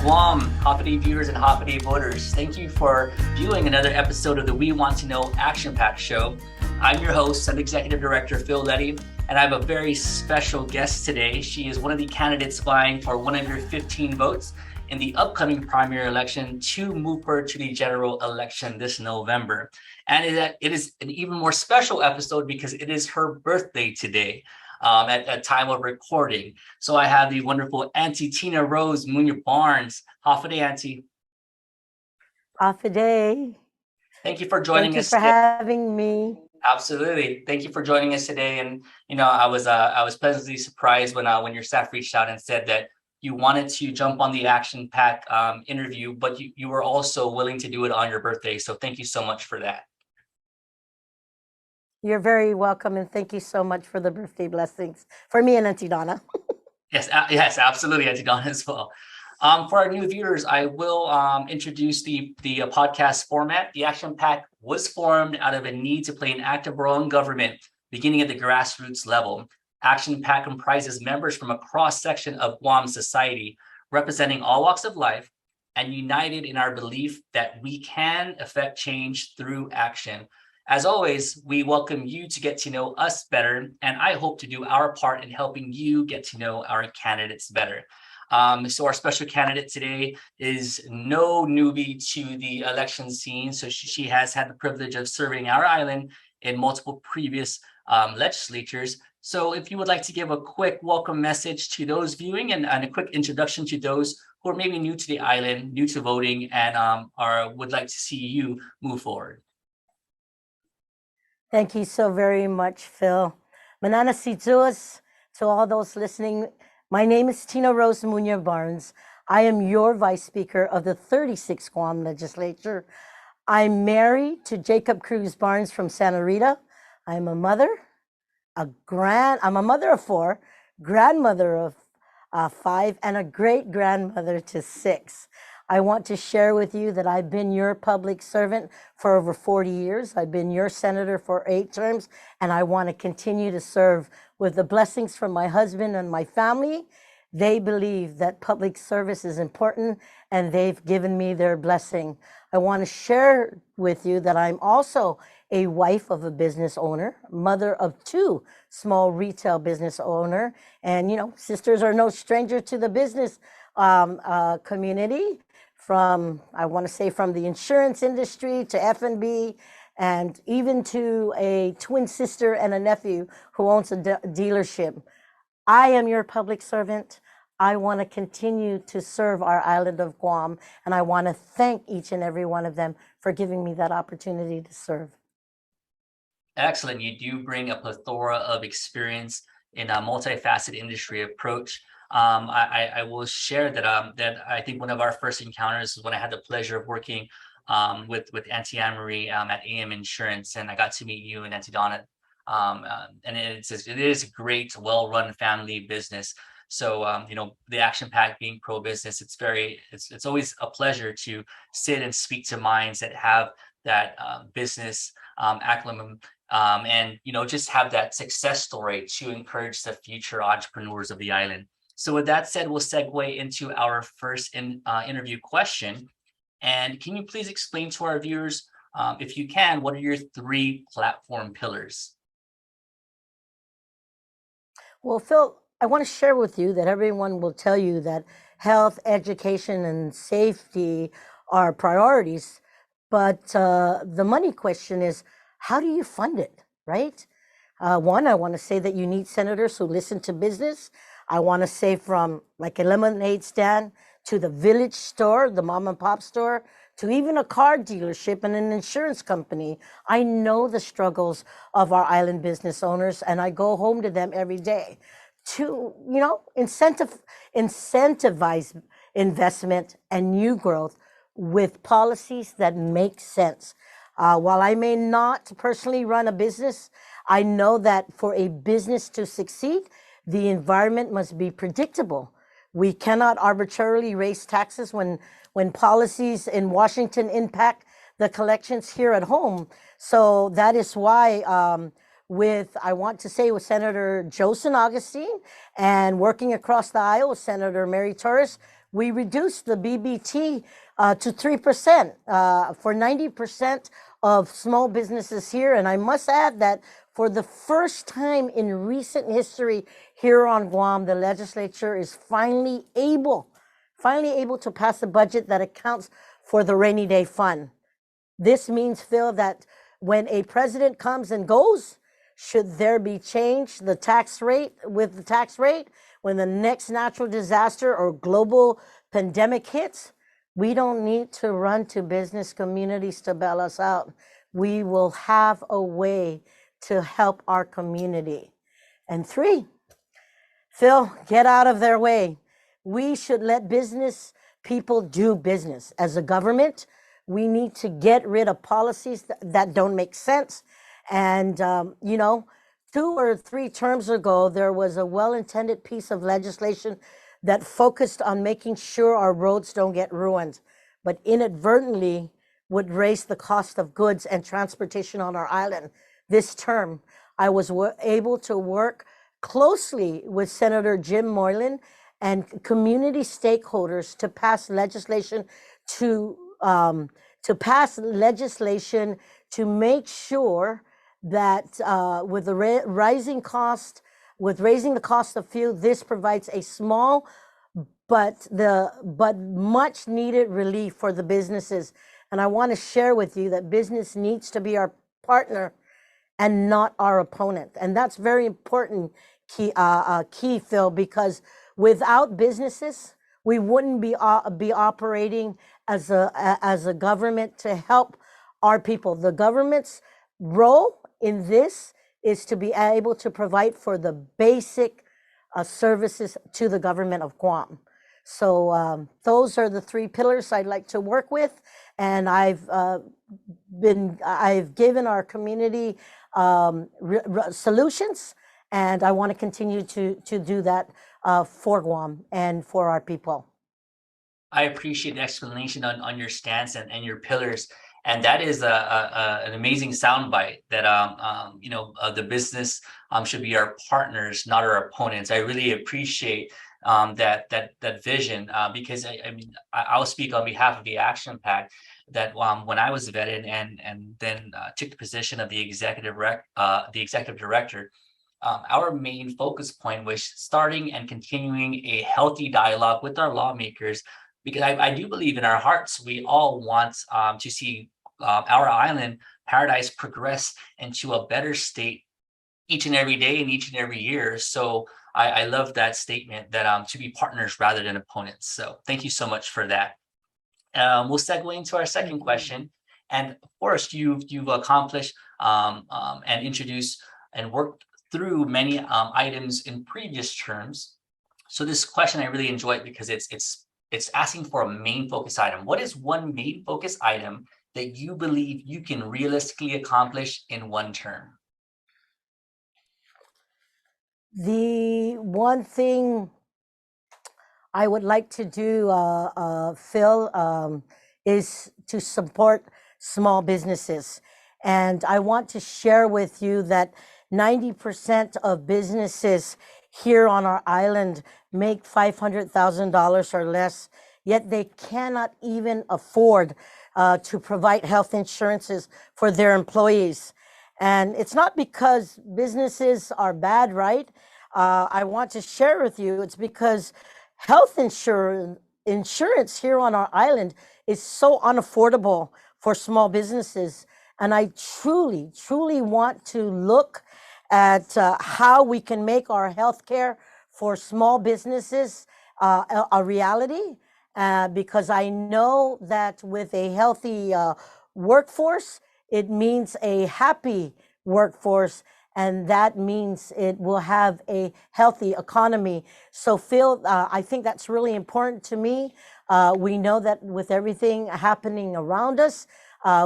Guam, Hopity viewers and Hopity voters. Thank you for viewing another episode of the We Want to Know Action Pack Show. I'm your host, Sub-Executive Director Phil Letty, and I have a very special guest today. She is one of the candidates vying for one of your 15 votes in the upcoming primary election to move her to the general election this November. And it is an even more special episode because it is her birthday today. At time of recording. So I have the wonderful Auntie Tina Rose Munya Barnes. Half a day, Auntie. Half a day. Thank you for joining us. Thank you for having me. Absolutely. Thank you for joining us today. And I was pleasantly surprised when your staff reached out and said that you wanted to jump on the Action Pack interview, but you were also willing to do it on your birthday. So thank you so much for that. You're very welcome, and thank you so much for the birthday blessings for me and Auntie Donna. Yes, absolutely, Auntie Donna as well. For our new viewers, I will introduce the podcast format. The Action Pack was formed out of a need to play an active role in government, beginning at the grassroots level. Action Pack comprises members from a cross-section of Guam society, representing all walks of life, and united in our belief that we can affect change through action. As always, we welcome you to get to know us better, and I hope to do our part in helping you get to know our candidates better. So our special candidate today is no newbie to the election scene. So she has had the privilege of serving our island in multiple previous legislatures. So if you would like to give a quick welcome message to those viewing and a quick introduction to those who are maybe new to the island, new to voting, and would like to see you move forward. Thank you so very much, Phil. Manana Situas, to all those listening, my name is Tina Rose Munya Barnes. I am your Vice Speaker of the 36th Guam Legislature. I'm married to Jacob Cruz Barnes from Santa Rita. I'm a mother, I'm a mother of 4, grandmother of 5, and a great-grandmother to 6. I want to share with you that I've been your public servant for over 40 years. I've been your senator for 8 terms, and I want to continue to serve with the blessings from my husband and my family. They believe that public service is important, and they've given me their blessing. I want to share with you that I'm also a wife of a business owner, mother of 2 small retail business owner, and sisters are no stranger to the business community. From the insurance industry to F&B, and even to a twin sister and a nephew who owns a dealership. I am your public servant. I want to continue to serve our island of Guam, and I want to thank each and every one of them for giving me that opportunity to serve. Excellent. You do bring a plethora of experience in a multifaceted industry approach. I will share that I think one of our first encounters is when I had the pleasure of working with Auntie Anne Marie at AM Insurance, and I got to meet you and Auntie Donna. And it is a great, well-run family business. So the Action Pack being pro-business, it's always a pleasure to sit and speak to minds that have that business acumen. And just have that success story to encourage the future entrepreneurs of the island. So with that said, we'll segue into our first interview question. And can you please explain to our viewers, if you can, what are your 3 platform pillars? Well, Phil, I want to share with you that everyone will tell you that health, education, and safety are priorities. But the money question is, how do you fund it, right? One, I want to say that you need senators who listen to business. I want to say from like a lemonade stand to the village store, the mom and pop store, to even a car dealership and an insurance company. I know the struggles of our island business owners, and I go home to them every day to, incentivize investment and new growth with policies that make sense. While I may not personally run a business, I know that for a business to succeed, the environment must be predictable. We cannot arbitrarily raise taxes when policies in Washington impact the collections here at home. So that is why I want to say with Senator Josen Augustine and working across the aisle with Senator Mary Torres, we reduced the BBT to 3% for 90% of small businesses here. And I must add that for the first time in recent history here on Guam, the legislature is finally able to pass a budget that accounts for the rainy day fund. This means, Phil, that when a president comes and goes, should there be change the tax rate with the tax rate, when the next natural disaster or global pandemic hits, we don't need to run to business communities to bail us out. We will have a way to help our community. And 3, Phil, get out of their way. We should let business people do business. As a government, we need to get rid of policies that don't make sense. And, 2 or 3 terms ago, there was a well-intended piece of legislation that focused on making sure our roads don't get ruined, but inadvertently would raise the cost of goods and transportation on our island. This term, I was able to work closely with Senator Jim Moylan and community stakeholders to pass legislation to make sure that with the raising the cost of fuel, this provides a small but much needed relief for the businesses. And I want to share with you that business needs to be our partner and not our opponent. And that's very important, key, Phil, because without businesses, we wouldn't be operating as a government to help our people. The government's role in this is to be able to provide for the basic services to the government of Guam. So those are the 3 pillars I'd like to work with, and I've given our community solutions, and I want to continue to do that for Guam and for our people. I appreciate the explanation on your stance and your pillars. And that is an amazing soundbite that the business should be our partners, not our opponents. I really appreciate that vision because I'll speak on behalf of the Action PAC that when I was vetted and then took the position of the executive director. Our main focus point was starting and continuing a healthy dialogue with our lawmakers, because I do believe in our hearts, we all want to see our island paradise progress into a better state each and every day and each and every year. So I love that statement that to be partners rather than opponents. So thank you so much for that. We'll segue into our second question. And of course, you've accomplished and introduced and worked through many items in previous terms. So this question I really enjoyed because it's asking for a main focus item. What is one main focus item that you believe you can realistically accomplish in one term? The one thing I would like to do, Phil, is to support small businesses. And I want to share with you that 90% of businesses here on our island make $500,000 or less, yet they cannot even afford to provide health insurances for their employees. And it's not because businesses are bad, right? I want to share with you, it's because health insurance here on our island is so unaffordable for small businesses. And I truly, truly want to look at how we can make our healthcare for small businesses a reality, because I know that with a healthy workforce, it means a happy workforce, and that means it will have a healthy economy. So Phil, I think that's really important to me. We know that with everything happening around us,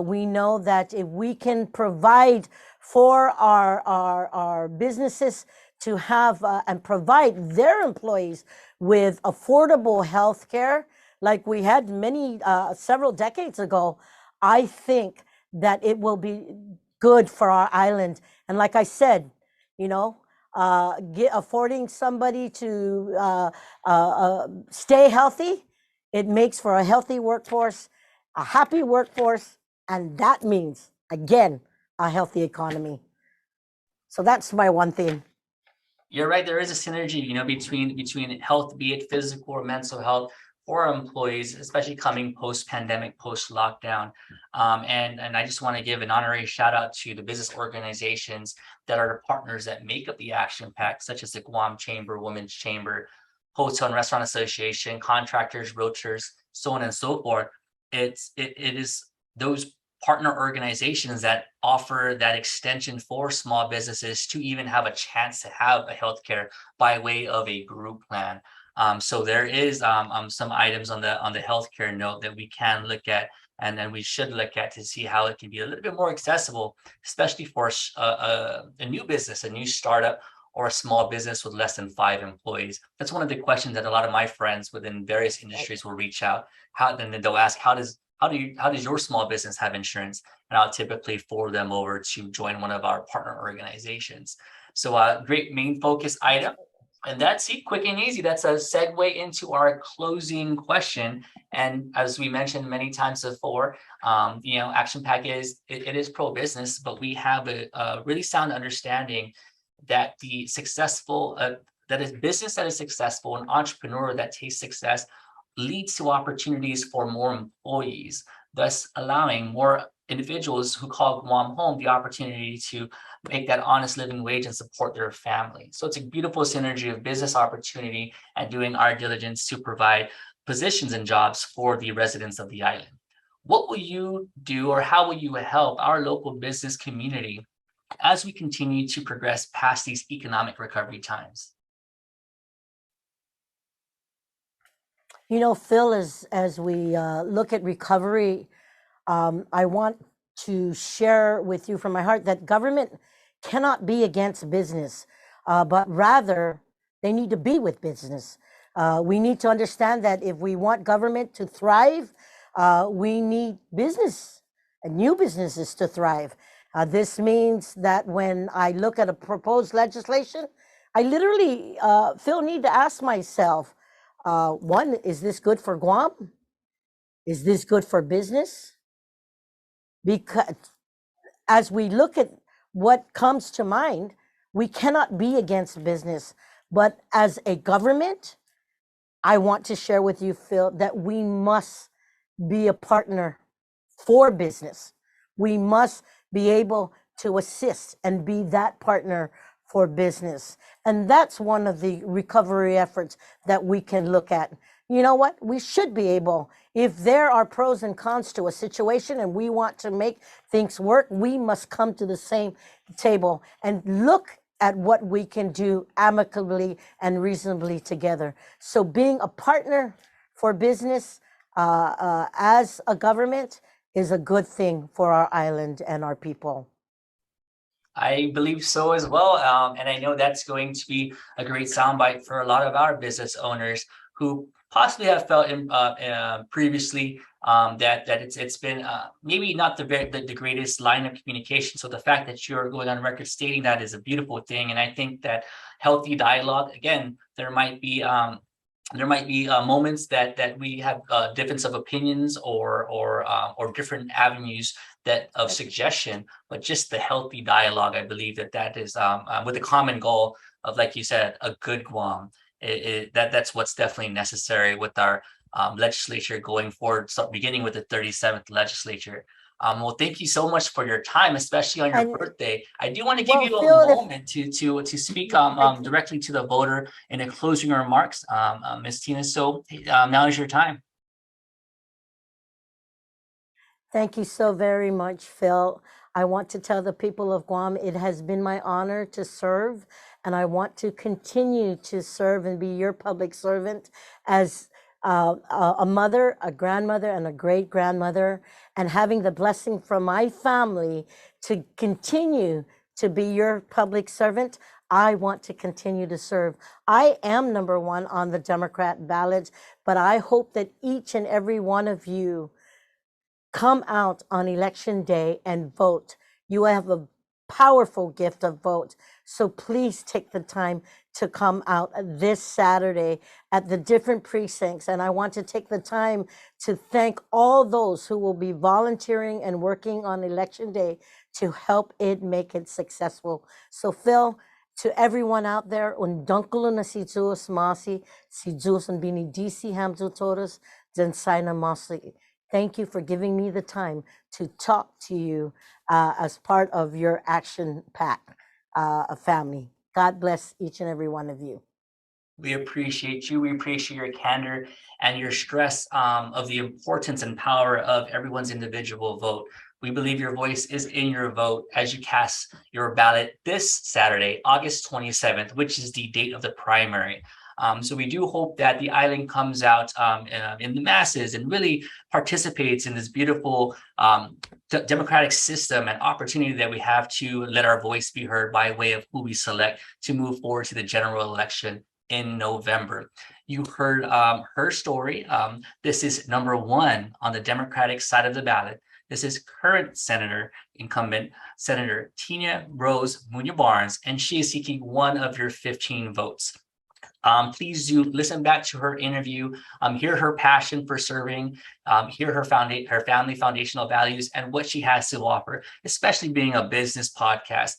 we know that if we can provide for our businesses to have and provide their employees with affordable health care like we had several decades ago, I think that it will be good for our island. And like I said, affording somebody to stay healthy It makes for a healthy workforce, a happy workforce, and that means, again, a healthy economy. So that's my one thing. You're right. There is a synergy, between health, be it physical or mental health, for our employees, especially coming post-pandemic, post-lockdown. And I just want to give an honorary shout out to the business organizations that are the partners that make up the Action Pack, such as the Guam Chamber, Women's Chamber, Hotel and Restaurant Association, contractors, realtors, so on and so forth. It is those partner organizations that offer that extension for small businesses to even have a chance to have a healthcare by way of a group plan. So there is some items on the healthcare note that we can look at, and then we should look at to see how it can be a little bit more accessible, especially for a new business, a new startup, or a small business with less than 5 employees. That's one of the questions that a lot of my friends within various industries will reach out. Then they'll ask, how does your small business have insurance? And I'll typically forward them over to join one of our partner organizations. So great main focus item. And that's it, quick and easy. That's a segue into our closing question. And as we mentioned many times before, Action Pack is pro-business, but we have a really sound understanding that the successful, that is business that is successful, an entrepreneur that tastes success, leads to opportunities for more employees, thus allowing more individuals who call Guam home the opportunity to make that honest living wage and support their family. So it's a beautiful synergy of business opportunity and doing our diligence to provide positions and jobs for the residents of the island. What will you do, or how will you help our local business community as we continue to progress past these economic recovery times? Phil, as we look at recovery, I want to share with you from my heart that government cannot be against business, but rather they need to be with business. We need to understand that if we want government to thrive, we need business and new businesses to thrive. This means that when I look at a proposed legislation, I literally, Phil, need to ask myself, one, is this good for Guam? Is this good for business? Because as we look at what comes to mind, we cannot be against business. But as a government, I want to share with you, Phil, that we must be a partner for business. We must be able to assist and be that partner for business. And that's one of the recovery efforts that we can look at. You know what? We should be able, if there are pros and cons to a situation and we want to make things work, we must come to the same table and look at what we can do amicably and reasonably together. So being a partner for business as a government is a good thing for our island and our people. I believe so as well. And I know that's going to be a great soundbite for a lot of our business owners who possibly have felt previously that it's been maybe not the greatest line of communication. So the fact that you're going on record stating that is a beautiful thing. And I think that healthy dialogue, again, there might be moments that we have difference of opinions or different avenues of suggestion, but just the healthy dialogue, I believe that is with a common goal of, like you said, a good Guam. That's what's definitely necessary with our legislature going forward, beginning with the 37th legislature. Well, thank you so much for your time, especially on your birthday. I do want to give you a moment to speak directly to the voter in a closing remarks, Ms. Tina. So now is your time. Thank you so very much, Phil. I want to tell the people of Guam, it has been my honor to serve, and I want to continue to serve and be your public servant as a mother, a grandmother, and a great grandmother, and having the blessing from my family to continue to be your public servant. I want to continue to serve. I am number one on the Democrat ballot, but I hope that each and every one of you come out on election day and vote. You have a powerful gift of vote. So please take the time to come out this Saturday at the different precincts. And I want to take the time to thank all those who will be volunteering and working on election day to help it make it successful. So Phil, to everyone out there, undunkulu na si Diyos masi, si Diyos ang binidisi hamzu todos, then sana masi. Thank you for giving me the time to talk to you as part of your Action PAC family. God bless each and every one of you. We appreciate you. We appreciate your candor and your stress of the importance and power of everyone's individual vote. We believe your voice is in your vote as you cast your ballot this Saturday, August 27th, which is the date of the primary. So we do hope that the island comes out in the masses and really participates in this beautiful democratic system and opportunity that we have to let our voice be heard by way of who we select to move forward to the general election in November. You heard her story. This is number one on the Democratic side of the ballot. This is current incumbent Senator Tina Rose Munoz Barnes, and she is seeking one of your 15 votes. Please do listen back to her interview, hear her passion for serving, hear her family foundational values and what she has to offer, especially being a business podcast.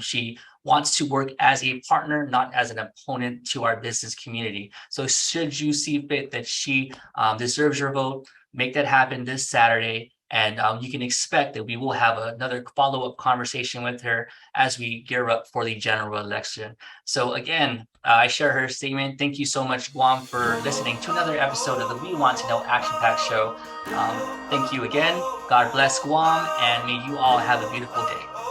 She wants to work as a partner, not as an opponent to our business community. So should you see fit that she deserves your vote, make that happen this Saturday. And you can expect that we will have another follow-up conversation with her as we gear up for the general election. So again, I share her statement. Thank you so much, Guam, for listening to another episode of the We Want to Know Action Pack Show. Thank you again. God bless Guam, and may you all have a beautiful day.